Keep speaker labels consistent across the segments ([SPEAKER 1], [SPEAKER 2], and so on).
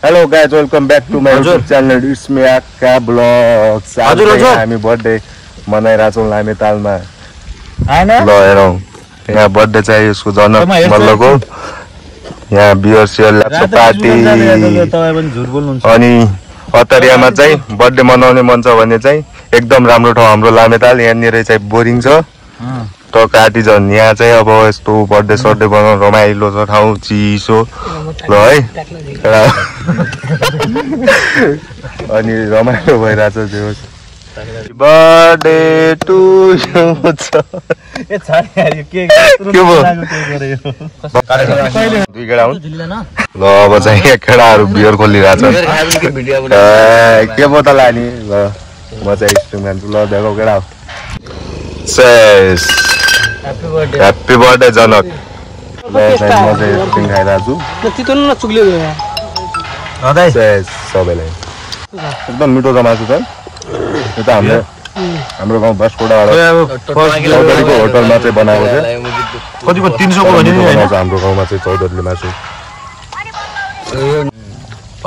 [SPEAKER 1] Hello guys, welcome back to my YouTube channel. It's me Akka Vlogs. आज हामी birthday मनाइरहेको छौँ लामेतालमा हैन ल हेरौँ यहाँ बर्थडे चाहिँ यसको जनक मल्लको यहाँ बियर सियर लाग्छ पार्टी अनि अतरियामा चाहिँ बर्थडे मनाउने मन छ भने चाहिँ एकदम राम्रो ठाउँ हाम्रो लामेताल यहाँनिर चाहिँ बोरिङ छ त काटी झन् यहाँ चाहिँ अब यस्तो बर्थडे सर्डे बनाउन रमाइलो छ ठाउँ चिसो ल है अनि रमाइलो भइरहेछ त्यो बर्थडे टु यु छ ए छ यार के दुई केटा हुन् ल अब चाहिँ केटाहरू बियर खोलिरहेछ के बोतल लाने ल म चाहिँ स्ट्रिम खान्छु ल देखो केटा सेस ह्याप्पी बर्थडे जनक ल चाहिँ म चाहिँ स्ट्रिम खाइरहेछु चितवन न चुक्लियो हदाई सेस सबैलाई एकदम मिठो छ मासु त यो त हाम्रो गाउँ बास्कोटाबाट चौधरीको होटलमा चाहिँ बनाएको छ कतिको 300 को भने नि हाम्रो गाउँमा चाहिँ चौधरीले मासु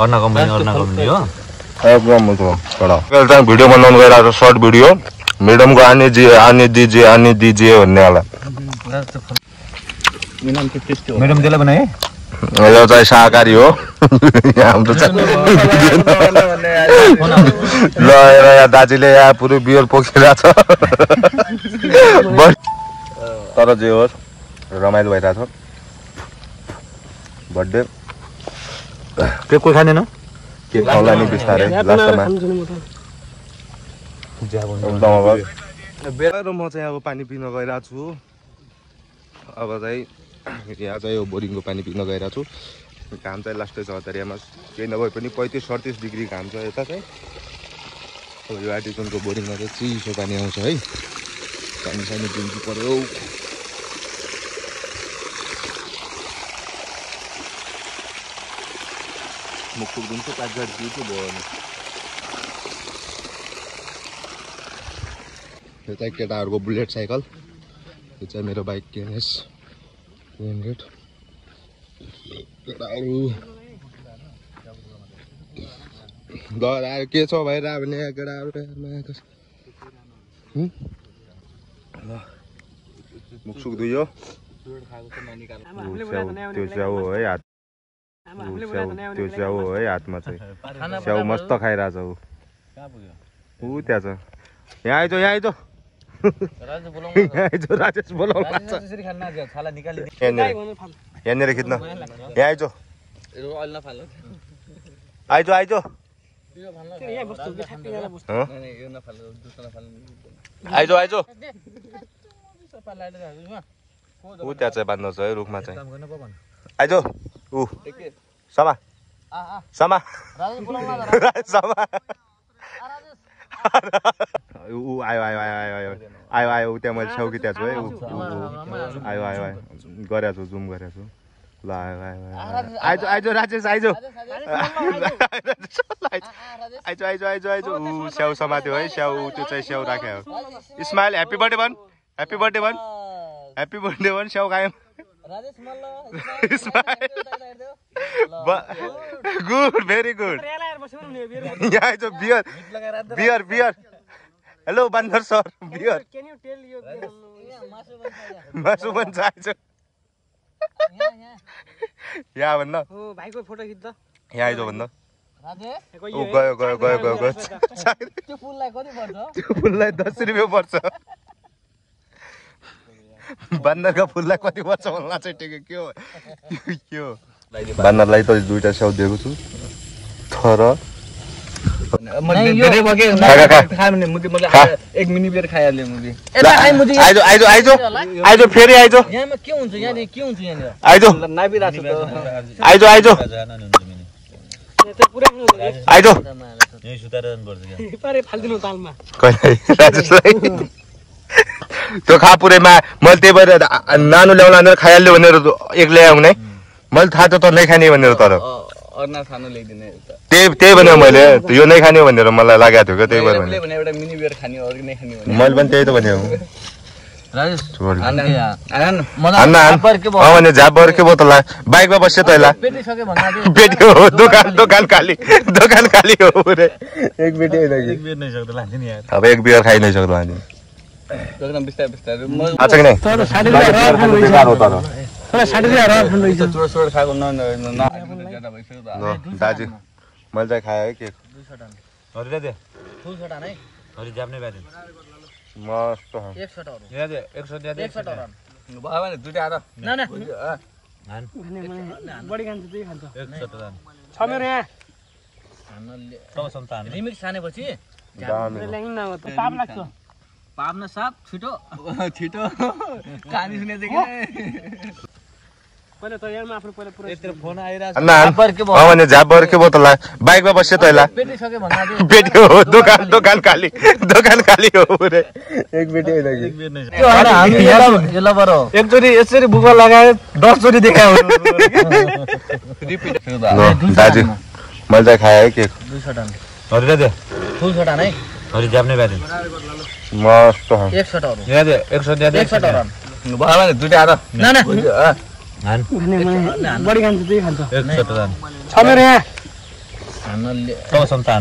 [SPEAKER 1] अर्ना कम्पनी हो एकदम मिठो कडा कहिले भिडियो बनाउनु गइरहेको छ सर्ट भिडियो मैडम को आने दीजिए भन्ने वाला मैडम त्यसलाई बनाए यो चाहिँ शाकाहारी हो हाम्रो ल यहाँ दाजुले यहाँ पुरै बियर पोखिरहेछ तर जे होस् रमाइलो भइरहेछ बर्थडे के कोही खाँदैन के खाउला नि बिस्तारै लास्टमा म चाहिँ अब पानी पिन गइरहेको छु अब चाहिँ यहाँ चाहिँ यो बोरिङको पानी पिन गइरहेको छु घाम चाहिँ लास्टै छ अतरियामा केही नभए पनि 35-37 डिग्री घाम छ यता चाहिँ अब यो आर्टिजनको बोरिङमा चाहिँ चिसो पानी आउँछ है पानी सानी पिन्छु पर्यो मुख पुग्दिन्छ 5 दिउँछु भयो यो चाहिँ केटाहरूको बुलेट साइकल यो चाहिँ मेरो बाइक केएनएस 200 केटाहरू घर आयो के छ भइरहेको भने केटाहरू मुख सुख दुयो त्यो स्याउ है हात त्यो स्याउ है हातमा चाहिँ स्याउ मस्त खाइरहेछ ऊ त्यहाँ छ यहाँ आइज राजेश बोलाउनु यहाँनिर खिच्न यहाँ आइज ऊ त्यहाँ चाहिँ बाँध्नु छ है रुखमा चाहिँ आइज ऊ समा ऊ आयो त्यहाँ मैले छेउकी त्यहाँ छु है आयो गरेको छु जुम गरेको छु ल आइज राजेश आइज ऊ स्याउ समात्यो है स्याउ त्यो चाहिँ स्याउ राख्यो स्माइल ह्याप्पी बर्थडे भन स्याउ खायौँ गुड भेरी गुड यहाँ आइज बियर हेलो बान्दर सर बियर मासु पनि चाहिन्छ यहाँ भन्न भाइको फोटो खिच्छ यहाँ आइज भन्न गयो त्यो फुललाई 10 रुपियाँ पर्छ बान्दरका फुललाई कति पर्छ मलाई चाहिँ टेके के हो बान्दरलाई त दुईटा स्याउ दिएको छु तर एक मिनी बियर खाइहाल्यो आइज फेरि आइज त्यो खा पुरैमा मैले त्यही भएर नानु ल्याउला खाइहाल्यो भनेर एक ल्याउने मैले थाहा त नै खाने भनेर तर त्यही भनेर मैले यो नै खाने भनेर मलाई लागेको थियो क्या त्यही भएर मैले पनि त्यही त भने भने झापर के बोतला बाइकमा बस्यो त पेटी हो दोकान खाली हो पुरै एक बेटी अब एक बियर खाइ नै सक्दो हामी अच्छा कि नहीं दाजु मैले चाहिँ खाएँ के मस्त
[SPEAKER 2] पाप्न साप छिटो कहानी सुने कि पहिले तयारमा आफ्नो पहिले पुरै यत्रो फोन आइराछ
[SPEAKER 1] भने झापर के बोतला बाइकमा बस्यो त पेटी हो दोकान खाली हो पुरै एक बेटी
[SPEAKER 2] हामी एकचोटि यसरी बुक लगाए 10 चोटि देखायो
[SPEAKER 1] दाजु मैले चाहिँ खाएँ के
[SPEAKER 2] 200 टन फुल छोटा नै
[SPEAKER 3] जाप्ने बारे
[SPEAKER 1] मस्त
[SPEAKER 2] 100 टन
[SPEAKER 3] 100
[SPEAKER 2] टन
[SPEAKER 3] भयो दुईटा आरो
[SPEAKER 2] बढी खान्छ त्यही खान्छ
[SPEAKER 3] 100 टन
[SPEAKER 2] छ मेरो यहाँ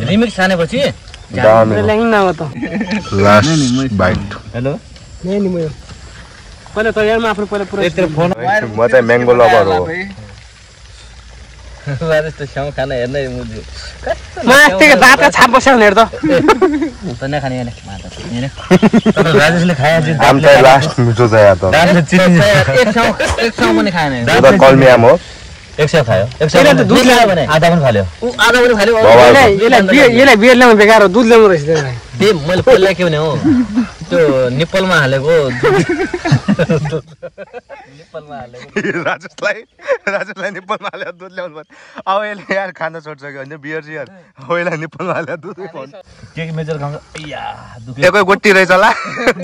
[SPEAKER 3] रिमिक्स छानेपछि
[SPEAKER 2] ल्याङ्गिन न त
[SPEAKER 1] लास्ट बाइट
[SPEAKER 2] हेलो नै नि म पहिले तयारमा आफ्नो पहिले पुरै
[SPEAKER 3] यत्रो फोन
[SPEAKER 1] म चाहिँ म्याङ्गो लभर हो
[SPEAKER 2] वारेस त स्याउ खाना हेर्नै मुजु मास्टिक दाँतका छाप बस्याउ हेर त तने खाने हैन तर राजेशले खाया जी
[SPEAKER 1] आम चाहिँ लास्ट मिठो चाहिँ त
[SPEAKER 3] दाँतले चिनी
[SPEAKER 2] एक साउ पनि खाएन
[SPEAKER 1] त कल्मियाम हो
[SPEAKER 3] 100 खायो 100
[SPEAKER 2] त दुध ल्यायो भने
[SPEAKER 3] आधा पनि खाल्यो
[SPEAKER 2] आधा पनि खाल्यो यसलाई बियर ल्याउनु बेकार हो दुध ल्याउनु रहेछ
[SPEAKER 3] दे मैले पहिला के भने हो त्यो निप्पलमा हालेको निप्पलमा हालेको
[SPEAKER 1] राजेशलाई निप्पलमा हालेर दुध ल्याउनु पर्छ अब यसले यार खान छोड्छ कि होइन बियर यार यसलाई निप्पलमा हालेर दुध
[SPEAKER 3] के मेजर खान्छ अय्या
[SPEAKER 1] एकै गोटी रहेछ होला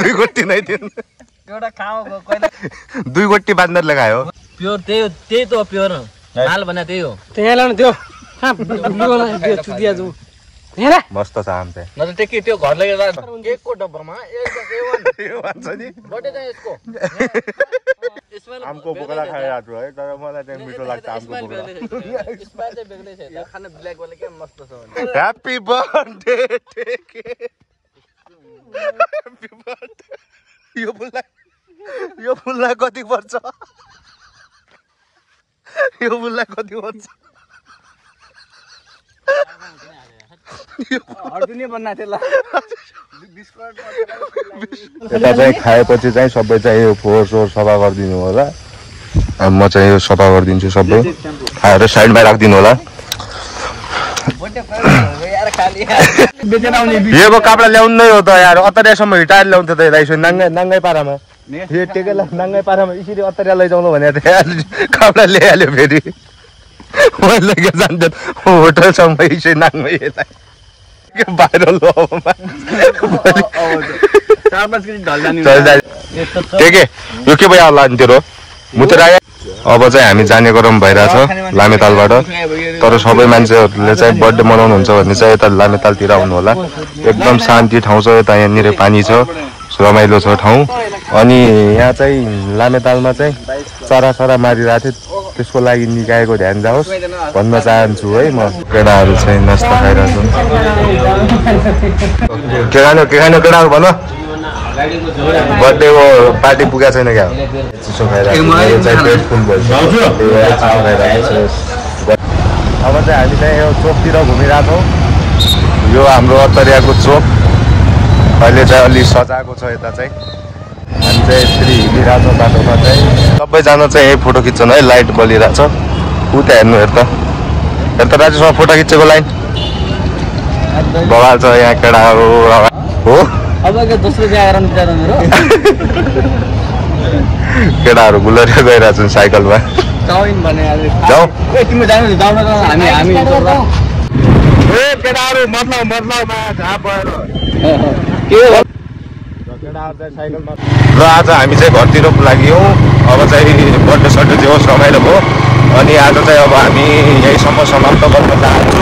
[SPEAKER 1] 2 गोटी नै दिनु
[SPEAKER 2] एउटा खाओ कहिले
[SPEAKER 1] 2 गोटी बाँदरले खायो
[SPEAKER 3] प्योर त्यही त प्योर हाल भने त्यही हो
[SPEAKER 2] त्यहाँ ल्याउनु त्यो बियर चुदिया जो हेर
[SPEAKER 1] मस्त छ आम चाहिँ
[SPEAKER 3] न त टेकी त्यो घर लगेर केकको डब्बामा
[SPEAKER 1] यो भन्छ नि
[SPEAKER 3] बटे चाहिँ यसको
[SPEAKER 1] आमको बोक्रा खाइरहेको है तर मलाई चाहिँ मिठो लाग्छ आमको बोक्रा
[SPEAKER 2] स्पाइस चाहिँ बेग्लै छ यो खाना ब्ल्याक वाला के मस्त छ
[SPEAKER 1] ह्यापी बर्थडे टेके ह्यापी बर्थडे यो फुललाई कति पर्छ यो फुललाई कति पर्छ यता चाहिँ खाएपछि चाहिँ सबै चाहिँ यो फोहोर सोहोर सफा गरिदिनु होला म चाहिँ यो सफा गरिदिन्छु सबै खाएर साइडमा राखिदिनु होला यो कपडा ल्याउनु नै हो त यार अतरियासम्म हिटाएर ल्याउँथ्यो त यसो नाङ्गै पारामा यो टेकेला नाङ्गै पारामा यसरी अतरिया लैजाउनु भने त कपडा ल्याइहाल्यो फेरि मैले के जान्थेँ होटलसम्म यसै नाङ्गै यसलाई भाइरल हो के यो के भयो होला नि तेरो मुतेर आयो अब चाहिँ हामी जाने क्रम भइरहेछ लामेतालबाट तर सबै मान्छेहरूले चाहिँ बर्थडे मनाउनुहुन्छ भने चाहिँ यता लामेतालतिर आउनु होला एकदम शान्ति ठाउँ छ यता यहाँनिर पानी छ रमाइलो छ ठाउँ अनि यहाँ चाहिँ लामेतालमा चाहिँ चरा मारिरहेको थियो त्यसको लागि निकायको ध्यान जाओस् भन्न चाहन्छु है म केटाहरू चाहिँ नास्ता खाइरहेको के खानु केटाहरू भन बर्थडेको पार्टी पुगेको छैन क्या चिसो खाइरहेको अब चाहिँ हामी चाहिँ यो चोकतिर घुमिरहेछौँ यो हाम्रो अतरियाको चोक अहिले चाहिँ अलि सजाएको छ यता चाहिँ हामी चाहिँ यसरी हिँडिरहेछौँ बाटोमा चाहिँ सबैजना चाहिँ यही फोटो खिच्छन् है लाइट बलिरहेछ उता हेर्नु हेर त राजेशमा फोटो खिचेको लाइन बगाल छ यहाँ केटाहरू हो केटाहरू गुलरिया गइरहेछन् साइकलमा केटाहरू र आज हामी चाहिँ घरतिर लाग्यौँ अब चाहिँ बर्थडे सड्डे जे होस् रमाइलो भयो अनि आज चाहिँ अब हामी यहीसम्म समाप्त गर्न चाहन्छौँ।